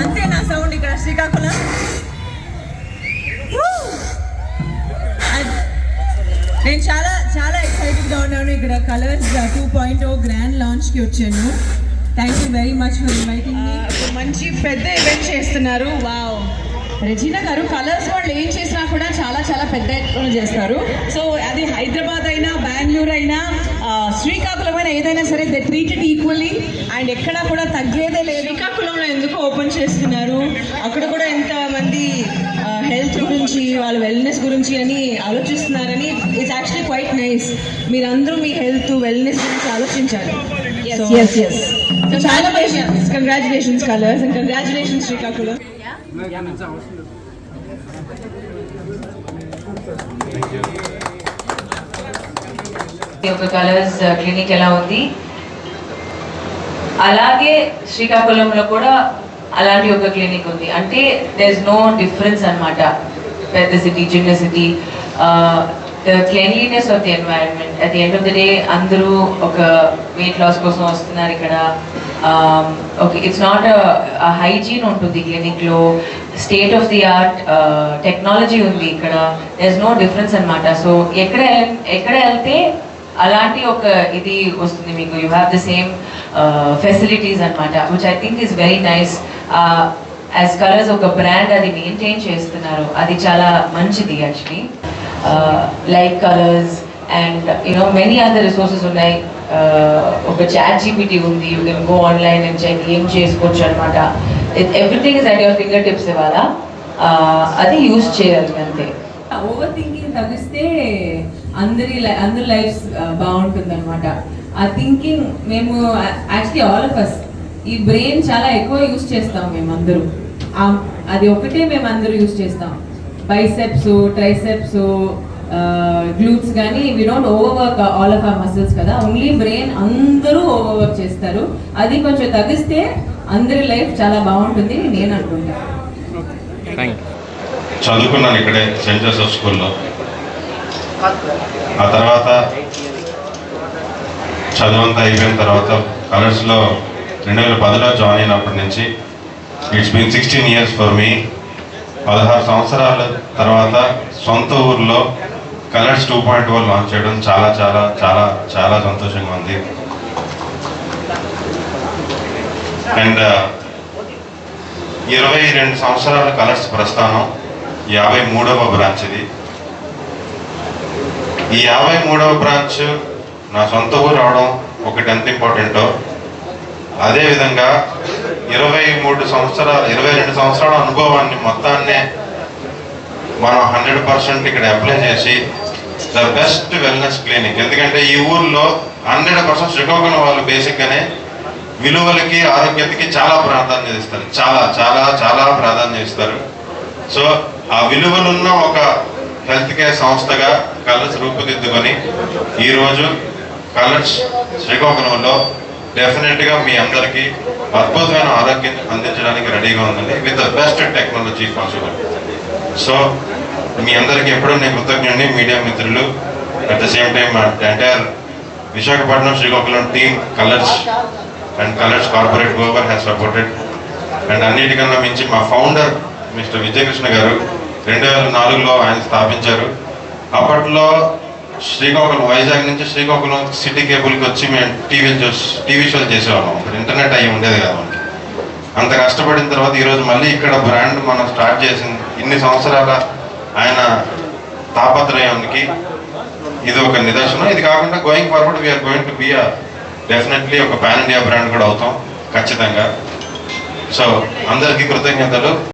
అంతే నా సౌండ్ ఇక్కడ శ్రీకాకుళం. నేను చాలా చాలా ఎక్సైటెడ్గా ఉన్నాను. ఇక్కడ కలర్స్ 2.0 గ్రాండ్ లాంచ్కి వచ్చాను. Thank you very much for inviting me. మంచి పెద్ద ఈవెంట్ చేస్తున్నారు. వావ్, రెజీనా గారు, కలర్స్ వాళ్ళు ఏం చేసినా కూడా చాలా చాలా పెద్ద ఎత్తున చేస్తారు. సో అది హైదరాబాద్ అయినా, బెంగళూరు అయినా, శ్రీకాకుళం అయినా, ఏదైనా సరే they treat it equally. And ఎక్కడా కూడా తగ్గేదే లేదు. శ్రీకాకుళంలో ఎందుకు ఓపెన్ చేస్తున్నారు, అక్కడ కూడా ఎంతమంది హెల్త్ గురించి, వాళ్ళ వెల్నెస్ గురించి అని ఆలోచిస్తున్నారని. It's actually quite nice. మీరందరూ మీ హెల్త్ వెల్నెస్ గురించి ఆలోచించాలి. సో చాలా congratulations Kolors, and congratulations Srikakulam. ఒక కలర్స్ క్లినిక్ ఎలా ఉంది, అలాగే శ్రీకాకుళంలో కూడా అలాంటి ఒక క్లినిక్ ఉంది. అంటే దేర్ ఇస్ నో డిఫరెన్స్ అన్నమాట. పెద్ద సిటీ, చిన్న city, the cleanliness of the environment. At the end of the day అందరూ ఒక వెయిట్ లాస్ కోసం వస్తున్నారు ఇక్కడ. ఓకే, ఇట్స్ నాట్ హైజీన్ ఉంటుంది క్లినిక్లో, state of the art technology ఉంది ఇక్కడ. దేర్ ఇస్ నో డిఫరెన్స్ అన్నమాట. సో ఎక్కడ వెళ్తే అలాంటి ఒక ఇది వస్తుంది మీకు. You have the same facilities అన్నమాట, which I think is very nice. As Kolors ఒక బ్రాండ్ అది మెయింటైన్ చేస్తున్నారు, అది చాలా మంచిది actually. Like Kolors and you know many other resources ఉన్నాయి. ఒక చాట్ జీపీటీ ఉంది, you can go online and check ఏం చేసుకోవచ్చు అనమాట. Everything is at your finger tips. ఇవాళ అది యూజ్ చేయాలి అంతే. ఓవర్ థింకింగ్ తగ్గిస్తే అందరి లైఫ్ బాగుంటుంది అనమాట. ఆ థింకింగ్ మేము యాక్చువల్లీ ఆల్ ఆఫ్ అస్ ఈ బ్రెయిన్ చాలా ఎక్కువ యూజ్ చేస్తాం మేమందరూ. అది ఒకటే మేము అందరూ యూజ్ చేస్తాం. బైసెప్స్, ట్రైసెప్స్, గ్లూట్స్, కానీ we don't over work all of our muscles కదా. ఓన్లీ బ్రెయిన్ అందరూ ఓవర్ వర్క్ చేస్తారు. అది కొంచెం తగ్గిస్తే అందరి లైఫ్ చాలా బాగుంటుంది నేను అనుకుంటాను. చదువుకున్నాను ఇక్కడే సెయింట్ జోసెఫ్ స్కూల్లో. ఆ తర్వాత చదువంతా అయిపోయిన తర్వాత కలర్స్లో 2010లో జాయిన్ అయినప్పటి నుంచి it's been 16 years for me. 16 సంవత్సరాల తర్వాత సొంత ఊర్లో కలర్స్ 2.0 లాంచ్ చేయడం చాలా చాలా చాలా చాలా సంతోషంగా ఉంది. అండ్ 22 సంవత్సరాల కలర్స్ ప్రస్థానం, 53వ బ్రాంచ్ ఇది. ఈ 53వ బ్రాంచ్ నా సొంత ఊరు రావడం ఒకటి ఎంత ఇంపార్టెంటో, అదేవిధంగా 22 సంవత్సరాల అనుభవాన్ని మొత్తాన్నే మనం 100% ఇక్కడ అప్లై చేసి ద బెస్ట్ వెల్నెస్ క్లినిక్. ఎందుకంటే ఈ ఊర్లో 100% శ్రీకాకుళం వాళ్ళు బేసిక్గానే విలువలకి, ఆరోగ్యతకి చాలా ప్రాధాన్యత ఇస్తారు. చాలా చాలా చాలా ప్రాధాన్యత ఇస్తారు. సో ఆ విలువలున్న ఒక హెల్త్ కేర్ సంస్థగా కలర్స్ రూపుదిద్దుకొని ఈరోజు కలర్స్ శ్రీకాకుళంలో డెఫినెట్గా మీ అందరికీ అద్భుతమైన ఆరోగ్యం అందించడానికి రెడీగా ఉందండి, with the best technology possible. So మీ అందరికీ ఎప్పుడూ నేను కృతజ్ఞుడిని, మీడియా మిత్రులు. At the same time entire Visakhapatnam Srikakulam team, Kolors and Kolors corporate గోవర్ హ్యాస్ సపోర్టెడ్. అండ్ అన్నిటికన్నా మించి మా ఫౌండర్ మిస్టర్ విజయకృష్ణ గారు 2004లో ఆయన స్థాపించారు. అప్పట్లో శ్రీకాకుళం, వైజాగ్ నుంచి శ్రీకాకుళం సిటీ కేబుల్కి వచ్చి మేము టీవీ షోలు చేసేవాళ్ళం. ఇంటర్నెట్ అయ్యి ఉండేది కదా మనకి. అంత కష్టపడిన తర్వాత ఈరోజు మళ్ళీ ఇక్కడ బ్రాండ్ మనం స్టార్ట్ చేసింది. ఇన్ని సంవత్సరాల ఆయన తాపత్రయానికి ఇది ఒక నిదర్శనం. ఇది కాకుండా going forward we're going to be definitely ఒక పాన్ ఇండియా బ్రాండ్ కూడా అవుతాం ఖచ్చితంగా. సో అందరికీ కృతజ్ఞతలు.